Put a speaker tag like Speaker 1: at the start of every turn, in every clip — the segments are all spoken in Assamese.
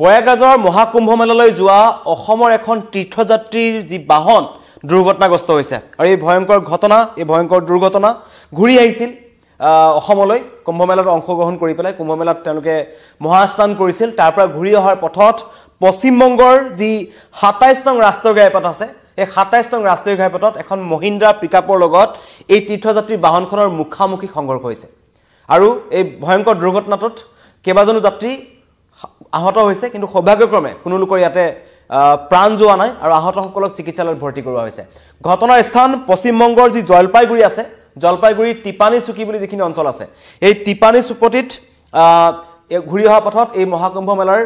Speaker 1: প্ৰয়াগৰাজৰ মহাকুম্ভ মেলালৈ যোৱা অসমৰ এখন তীৰ্থযাত্ৰীৰ যি বাহন দুৰ্ঘটনাগ্ৰস্ত হৈছে আৰু এই ভয়ংকৰ ঘটনা এই ভয়ংকৰ দুৰ্ঘটনা ঘূৰি আহিছিল অসমলৈ কুম্ভ মেলাত অংশগ্ৰহণ কৰি পেলাই কুম্ভ মেলাত তেওঁলোকে মহাস্নান কৰিছিল তাৰ পৰা ঘূৰি অহাৰ পথত পশ্চিমবংগৰ যি ২৭ নং ৰাষ্ট্ৰীয় ঘাইপথ আছে এই ২৭ নং ৰাষ্ট্ৰীয় ঘাইপথত এখন মহিন্দ্ৰা পিকআপৰ লগত এই তীৰ্থযাত্ৰী বাহনখনৰ মুখামুখি সংঘৰ্ষ হৈছে আৰু এই ভয়ংকৰ দুৰ্ঘটনাটোত কেইবাজনো যাত্ৰী আহত হৈছে কিন্তু সৌভাগ্যক্ৰমে কোনো লোকৰ ইয়াতে প্ৰাণ যোৱা নাই আৰু আহতসকলক চিকিৎসালয়ত ভৰ্তি কৰোৱা হৈছে ঘটনাৰ স্থান পশ্চিমবংগৰ যি জলপাইগুৰি আছে জলপাইগুৰি টিপানী চুকি বুলি যিখিনি অঞ্চল আছে এই টিপানী চুপতিত ঘূৰি অহা পথত এই মহাকুম্ভ মেলাৰ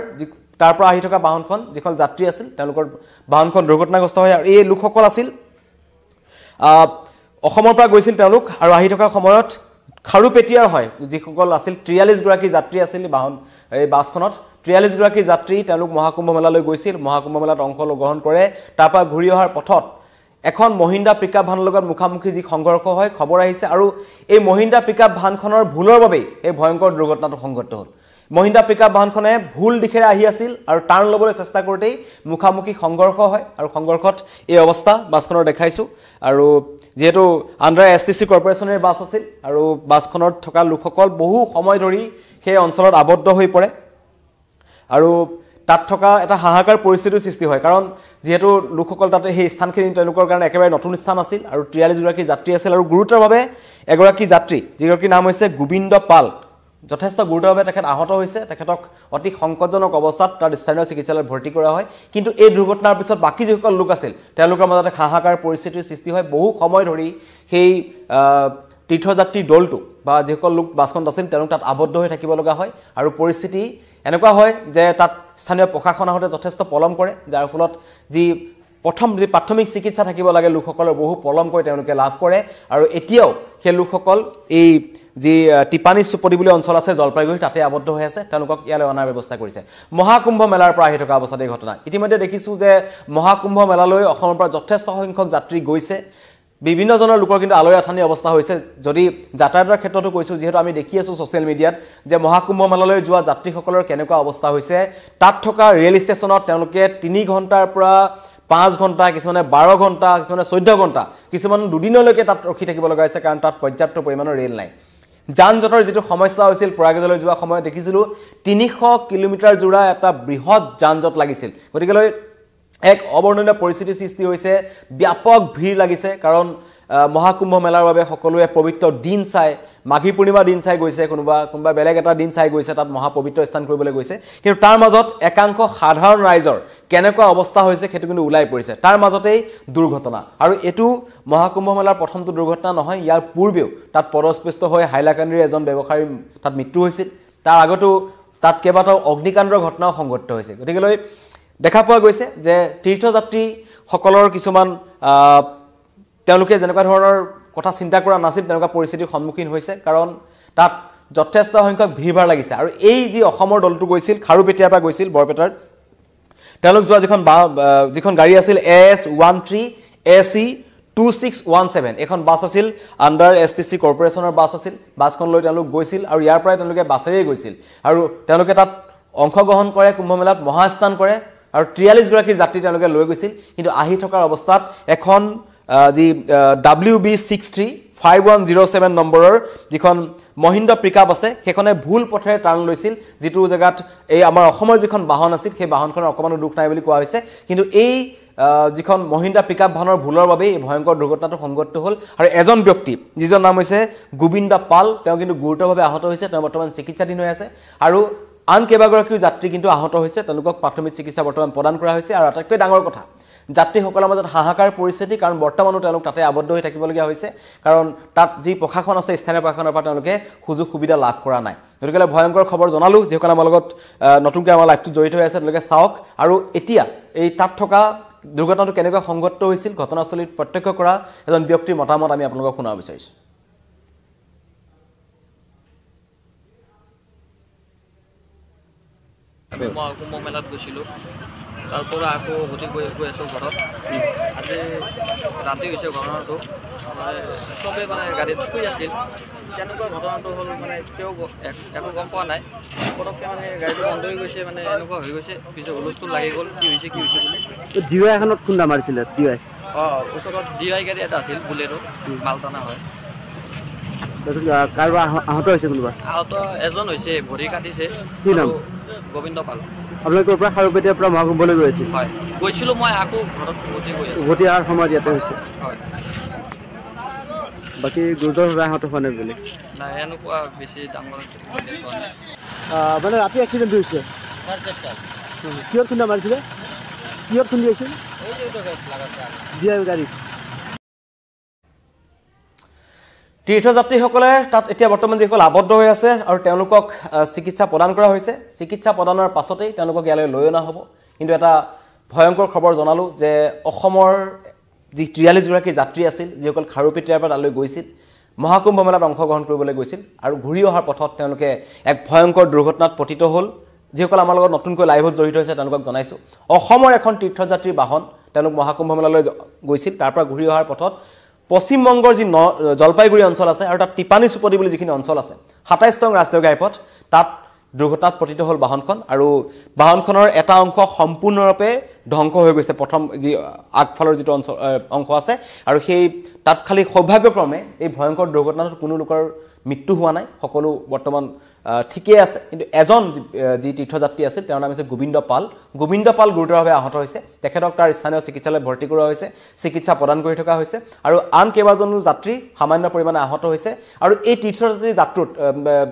Speaker 1: তাৰ পৰা আহি থকা বাহনখন যিখন যাত্ৰী আছিল তেওঁলোকৰ বাহনখন দুৰ্ঘটনাগ্ৰস্ত হয় আৰু এই লোকসকল আছিল অসমৰ পৰা গৈছিল তেওঁলোক আৰু আহি থকা সময়ত খাৰুপেটিয়াৰ হয় যিসকল আছিল ৪৩ গৰাকী যাত্ৰী আছিল এই বাছখনত ৪৩ গৰাকী যাত্ৰী তেওঁলোক মহাকুম্ভ মেলালৈ গৈছিল মহাকুম্ভ মেলাত অংশগ্ৰহণ কৰে তাৰ পৰা ঘূৰি অহাৰ পথত এখন মহিন্দ্ৰা পিকআপ ভানৰ লগত মুখামুখি যি সংঘৰ্ষ হয় খবৰ আহিছে আৰু এই মহিন্দ্ৰা পিকআপ ভানখনৰ ভুলৰ বাবে এই ভয়ংকৰ দুৰ্ঘটনাটো সংঘটিত হ'ল মহিন্দ্ৰা পিকআপ ভানখনে ভুল দিশেৰে আহি আছিল আৰু টাৰ্ণ ল'বলৈ চেষ্টা কৰোঁতেই মুখামুখি সংঘৰ্ষ হয় আৰু সংঘৰ্ষত এই অৱস্থা বাছখনৰ দেখাইছোঁ আৰু যেহেতু আণ্ডাৰ এছটিচি কৰ্পৰেশ্যনৰ বাছ আছিল আৰু বাছখনত থকা লোকসকল বহু সময় ধৰি সেই অঞ্চলত আবদ্ধ হৈ পৰে আৰু তাত থকা এটা হাহাকাৰ পৰিস্থিতিৰ সৃষ্টি হয় কাৰণ যেহেতু লোকসকল তাতে সেই স্থানখিনি তেওঁলোকৰ কাৰণে একেবাৰে নতুন স্থান আছিল আৰু ৪৩ গৰাকী যাত্ৰী আছিল আৰু গুৰুতৰভাৱে এগৰাকী যাত্ৰী যিগৰাকীৰ নাম হৈছে গোবিন্দ পাল যথেষ্ট গুৰুতৰভাৱে তেখেত আহত হৈছে তেখেতক অতি সংকটজনক অৱস্থাত তাৰ স্থানীয় চিকিৎসালয়ত ভৰ্তি কৰা হয় কিন্তু এই দুৰ্ঘটনাৰ পিছত বাকী যিসকল লোক আছিল তেওঁলোকৰ মাজতে হাহাকাৰ পৰিস্থিতিৰ সৃষ্টি হয় বহু সময় ধৰি সেই তীৰ্থযাত্ৰীৰ দলটো বা যিসকল লোক বাছখনত আছিল তেওঁলোক তাত আবদ্ধ হৈ থাকিব লগা হয় আৰু পৰিস্থিতি এনেকুৱা হয় যে তাত স্থানীয় প্ৰশাসন আহোঁতে যথেষ্ট পলম কৰে যাৰ ফলত যি প্ৰাথমিক চিকিৎসা থাকিব লাগে লোকসকলৰ বহু পলমকৈ তেওঁলোকে লাভ কৰে আৰু এতিয়াও সেই লোকসকল এই যি টিপানী চুপতি বুলি অঞ্চল আছে জলপাইগুৰি তাতে আবদ্ধ হৈ আছে তেওঁলোকক ইয়ালৈ অনাৰ ব্যৱস্থা কৰিছে মহাকুম্ভ মেলাৰ পৰা আহি থকা অৱস্থাত এই ঘটনা ইতিমধ্যে দেখিছোঁ যে মহাকুম্ভ মেলালৈ অসমৰ পৰা যথেষ্ট সংখ্যক যাত্ৰী গৈছে বিভিন্নজনৰ লোকৰ কিন্তু আলয় আথানি অৱস্থা হৈছে যদি যাতায়াতৰ ক্ষেত্ৰতো কৈছোঁ যিহেতু আমি দেখি আছোঁ ছ'চিয়েল মিডিয়াত যে মহাকুম্ভ মেলালৈ যোৱা যাত্ৰীসকলৰ কেনেকুৱা অৱস্থা হৈছে তাত থকা ৰেল ষ্টেচনত তেওঁলোকে ৩ ঘণ্টাৰ পৰা ৫ ঘণ্টা কিছুমানে ১২ ঘণ্টা কিছুমানে ১৪ ঘণ্টা কিছুমান দুদিনলৈকে তাত ৰখি থাকিব লগা হৈছে কাৰণ তাত পৰ্যাপ্ত পৰিমাণৰ ৰেল নাই যান জঁটৰ যিটো সমস্যা হৈছিল প্ৰয়াগৰাজলৈ যোৱা সময়ত দেখিছিলোঁ ৩০০ কিলোমিটাৰ জোৰা এটা বৃহৎ যান জঁট লাগিছিল গতিকেলৈ এক অবৰ্ণনীয় পৰিস্থিতিৰ সৃষ্টি হৈছে ব্যাপক ভিৰ লাগিছে কাৰণ মহাকুম্ভ মেলাৰ বাবে সকলোৱে পবিত্ৰ দিন চাই মাঘী পূৰ্ণিমা দিন চাই গৈছে কোনোবা বেলেগ এটা দিন চাই গৈছে তাত মহাপবিত্ৰ স্থান কৰিবলৈ গৈছে কিন্তু তাৰ মাজত একাংশ সাধাৰণ ৰাইজৰ কেনেকুৱা অৱস্থা হৈছে সেইটো কিন্তু ওলাই পৰিছে তাৰ মাজতেই দুৰ্ঘটনা আৰু এটো মহাকুম্ভ মেলাৰ প্ৰথমটো দুৰ্ঘটনা নহয় ইয়াৰ পূৰ্বেও তাত পদস্পৃষ্ট হৈ হাইলাকান্দিৰ এজন ব্যৱসায়ীৰ তাত মৃত্যু হৈছিল তাৰ আগতো তাত কেইবাটাও অগ্নিকাণ্ডৰ ঘটনাও সংঘটিত হৈছে গতিকেলৈ দেখা পোৱা গৈছে যে তীৰ্থযাত্ৰীসকলৰ কিছুমান তেওঁলোকে যেনেকুৱা ধৰণৰ কথা চিন্তা কৰা নাছিল তেনেকুৱা পৰিস্থিতিৰ সন্মুখীন হৈছে কাৰণ তাত যথেষ্ট সংখ্যক ভিৰভাৰ লাগিছে আৰু এই যি অসমৰ দলটো গৈছিল খাৰুপেটিয়াৰ পৰা গৈছিল বৰপেটাৰ তেওঁলোক যোৱা যিখন গাড়ী আছিল AS13 AC 2617 এখন বাছ আছিল আণ্ডাৰ এছটিচি কৰ্পৰেশ্যনৰ বাছ আছিল বাছখন লৈ তেওঁলোক গৈছিল আৰু ইয়াৰ পৰাই তেওঁলোকে বাছেৰেই গৈছিল আৰু তেওঁলোকে তাত অংশগ্ৰহণ কৰে কুম্ভ মেলাত মহাস্নান কৰে আৰু ৪৩ গৰাকী যাত্ৰী তেওঁলোকে লৈ গৈছিল কিন্তু আহি থকাৰ অৱস্থাত এখন যি WB63 5107 নম্বৰৰ যিখন মহিন্দ্ৰা পিকআপ আছে সেইখনে ভুল পথেৰে টাৰ্ণ লৈছিল যিটো জেগাত এই আমাৰ অসমৰ যিখন বাহন আছিল সেই বাহনখনৰ অকমানো দুখ নাই বুলি কোৱা হৈছে কিন্তু এই যিখন মহিন্দ্ৰা পিকআপ ভানৰ ভুলৰ বাবে এই ভয়ংকৰ দুৰ্ঘটনাটো সংঘটিত হ'ল আৰু এজন ব্যক্তি যিজন নাম হৈছে গোবিন্দ পাল তেওঁ কিন্তু গুৰুতৰভাৱে আহত হৈছে তেওঁ বৰ্তমান চিকিৎসাধীন হৈ আছে আৰু আন কেইবাগৰাকীও যাত্ৰী কিন্তু আহত হৈছে তেওঁলোকক প্ৰাথমিক চিকিৎসা বৰ্তমান প্ৰদান কৰা হৈছে আৰু আটাইতকৈ ডাঙৰ কথা যাত্ৰীসকলৰ মাজত হাহাকাৰ পৰিস্থিতি কাৰণ বৰ্তমানো তেওঁলোক তাতে আবদ্ধ হৈ থাকিবলগীয়া হৈছে কাৰণ তাত যি প্ৰশাসন আছে স্থানীয় প্ৰশাসনৰ পৰা তেওঁলোকে সুযোগ সুবিধা লাভ কৰা নাই গতিকে ভয়ংকৰ খবৰ জনালোঁ যিসকল আমাৰ লগত নতুনকৈ আমাৰ লাইভটোত জড়িত হৈ আছে তেওঁলোকে চাওক আৰু এতিয়া এই তাত থকা দুৰ্ঘটনাটো কেনেকৈ সংঘটিত হৈছিল ঘটনাস্থলীত প্ৰত্যক্ষ কৰা এজন ব্যক্তিৰ মতামত আমি আপোনালোকক শুনাব বিচাৰিছোঁ
Speaker 2: আমি মহাকুম্ভ মেলাত গৈছিলোঁ তাৰ পৰা আকৌ উভতি গৈ আছোঁ ঘৰত আজি ৰাতি হৈছে ঘটনাটো চবেই মানে গাড়ীত শুই আছিল তেনেকুৱা ঘটনাটো হ'ল মানে তেওঁ একো গম পোৱা নাই পটককৈ মানে গাড়ীটো বন্ধ হৈ গৈছে মানে এনেকুৱা হৈ গৈছে পিছত হুলস্থুল লাগি গ'ল কি হৈছে বুলি
Speaker 3: ডিৱাই এখনত খুন্দা মাৰিছিলে ডিৱাই
Speaker 2: ওচৰত ডিৱাই গাড়ী এটা আছিল বুলেৰো মালটানা হয়
Speaker 3: কাৰোবাৰ আহত হৈছে কোনোবা
Speaker 2: আহত এজন হৈছে ভৰি কাটিছে
Speaker 3: কি নাম
Speaker 2: গোবিন্দ পাল
Speaker 3: আপোনালোকৰ পৰা খাৰুপেটীয়াৰ পৰা মহাকুম্ভলৈ গৈ আছিল
Speaker 2: হয় গৈছিলোঁ মই আকৌ ঘৰত উভতি গৈ আছোঁ
Speaker 3: উভতি অহাৰ সময়ত ইয়াতে হৈছে
Speaker 2: হয়
Speaker 3: বাকী গুৰুতৰভাৱে আহত হোৱা নাই বেলেগ
Speaker 2: নাই এনেকুৱা বেছি ডাঙৰ
Speaker 3: মানে ৰাতি এক্সিডেণ্ট হৈছে কিহত খুন্দা মাৰিছিলে কিহত খুন্দি আছিল গাড়ী
Speaker 1: তীৰ্থযাত্ৰীসকলে তাত এতিয়া বৰ্তমান যিসকল আবদ্ধ হৈ আছে আৰু তেওঁলোকক চিকিৎসা প্ৰদান কৰা হৈছে চিকিৎসা প্ৰদানৰ পাছতেই তেওঁলোকক ইয়ালৈ লৈ অনা হ'ব কিন্তু এটা ভয়ংকৰ খবৰ জনালোঁ যে অসমৰ যি 43 গৰাকী যাত্ৰী আছিল যিসকল খাৰুপেটীয়াৰ পৰা তালৈ গৈছিল মহাকুম্ভ মেলাত অংশগ্ৰহণ কৰিবলৈ গৈছিল আৰু ঘূৰি অহাৰ পথত তেওঁলোকে এক ভয়ংকৰ দুৰ্ঘটনাত পতিত হ'ল যিসকল আমাৰ লগত নতুনকৈ লাইভত জড়িত হৈছে তেওঁলোকক জনাইছোঁ অসমৰ এখন তীৰ্থযাত্ৰীৰ বাহন তেওঁলোক মহাকুম্ভ মেলালৈ গৈছিল তাৰ পৰা ঘূৰি অহাৰ পথত পশ্চিমবংগৰ যি জলপাইগুৰি অঞ্চল আছে আৰু তাত টিপানী চুপতি বুলি যিখিনি অঞ্চল আছে 27 নং ৰাষ্ট্ৰীয় ঘাইপথ তাত দুৰ্ঘটনাত পতিত হ'ল বাহনখন আৰু বাহনখনৰ এটা অংশ সম্পূৰ্ণৰূপে ধ্বংস হৈ গৈছে প্ৰথম যি আগফালৰ যিটো অংশ আছে আৰু সেই তাত খালি সৌভাগ্যক্ৰমে এই ভয়ংকৰ দুৰ্ঘটনাত কোনো লোকৰ মৃত্যু হোৱা নাই সকলো বৰ্তমান ঠিকই আছে কিন্তু এজন যি তীৰ্থযাত্ৰী আছিল তেওঁৰ নাম হৈছে গোবিন্দ পাল গুৰুতৰভাৱে আহত হৈছে তেখেতক তাৰ স্থানীয় চিকিৎসালয়ত ভৰ্তি কৰোৱা হৈছে চিকিৎসা প্ৰদান কৰি থকা হৈছে আৰু আন কেইবাজনো যাত্ৰী সামান্য পৰিমাণে আহত হৈছে আৰু এই তীৰ্থযাত্ৰী যাত্ৰাত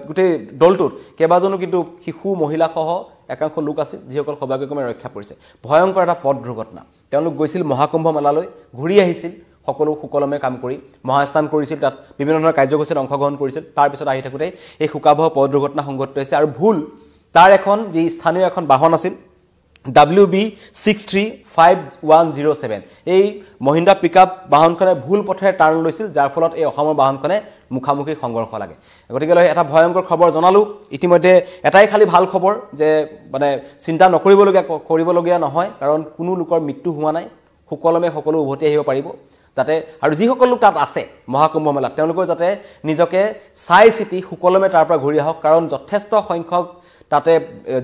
Speaker 1: গোটেই দলটোত কেইবাজনো কিন্তু শিশু মহিলাসহ একাংশ লোক আছিল যিসকল সৌভাগ্যক্ৰমে ৰক্ষা পৰিছে ভয়ংকৰ এটা পথ দুৰ্ঘটনা তেওঁলোক গৈছিল মহাকুম্ভ মেলালৈ ঘূৰি আহিছিল সকলো সুকলমে কাম কৰি মহাস্নান কৰিছিল তাত বিভিন্ন ধৰণৰ কাৰ্যসূচীত অংশগ্ৰহণ কৰিছিল তাৰ পিছত আহি থাকোঁতে এই শোকাবহ পথ দুৰ্ঘটনা সংঘটিত হৈছে আৰু ভুল তাৰ এখন যি স্থানীয় এখন বাহন আছিল WB635107 এই মহিন্দ্ৰা পিকআপ বাহনখনে ভুল পথেৰে টাৰ্ণ লৈছিল যাৰ ফলত এই অসমৰ বাহনখনে মুখামুখি সংঘৰ্ষ লাগে গতিকে এটা ভয়ংকৰ খবৰ জনালোঁ ইতিমধ্যে এটাই খালি ভাল খবৰ যে মানে চিন্তা কৰিবলগীয়া নহয় কাৰণ কোনো লোকৰ মৃত্যু হোৱা নাই সুকলমে সকলো উভতি আহিব পাৰিব যাতে আৰু যিসকল লোক তাত আছে মহাকুম্ভ মেলাত তেওঁলোকৰ যাতে নিজকে চাই চিতি সুকলমে তাৰ পৰা ঘূৰি আহক কাৰণ যথেষ্ট সংখ্যক তাতে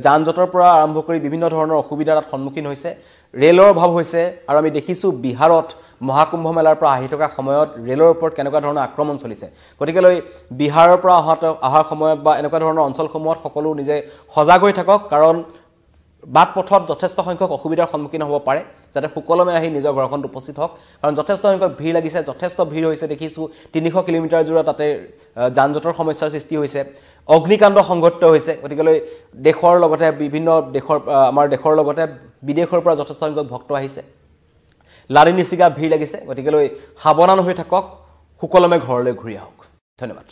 Speaker 1: যান জঁটৰ পৰা আৰম্ভ কৰি বিভিন্ন ধৰণৰ অসুবিধাৰ সন্মুখীন হৈছে ৰেলৰ অভাৱ হৈছে আৰু আমি দেখিছোঁ বিহাৰত মহাকুম্ভ মেলাৰ পৰা আহি থকা সময়ত ৰেলৰ ওপৰত কেনেকুৱা ধৰণৰ আক্ৰমণ চলিছে গতিকে বিহাৰৰ পৰা অহাৰ সময়ত বা এনেকুৱা ধৰণৰ অঞ্চলসমূহত সকলো নিজে সজাগ হৈ থাকক কাৰণ বাট পথত যথেষ্ট সংখ্যক অসুবিধাৰ সন্মুখীন হ'ব পাৰে যাতে সুকলমে আহি নিজৰ ঘৰখনত উপস্থিত হওক কাৰণ যথেষ্ট সংখ্যক ভিৰ লাগিছে যথেষ্ট ভিৰ হৈছে দেখিছোঁ 300 কিলোমিটাৰ জোৰা তাতে যান জঁটৰ সমস্যাৰ সৃষ্টি হৈছে অগ্নিকাণ্ড সংঘটিত হৈছে গতিকে দেশৰ লগতে বিভিন্ন আমাৰ দেশৰ লগতে বিদেশৰ পৰা যথেষ্ট সংখ্যক ভক্ত আহিছে লাৰি নিচিগা ভিৰ লাগিছে গতিকে সাৱধান হৈ থাকক সুকলমে ঘৰলৈ ঘূৰি আহক ধন্যবাদ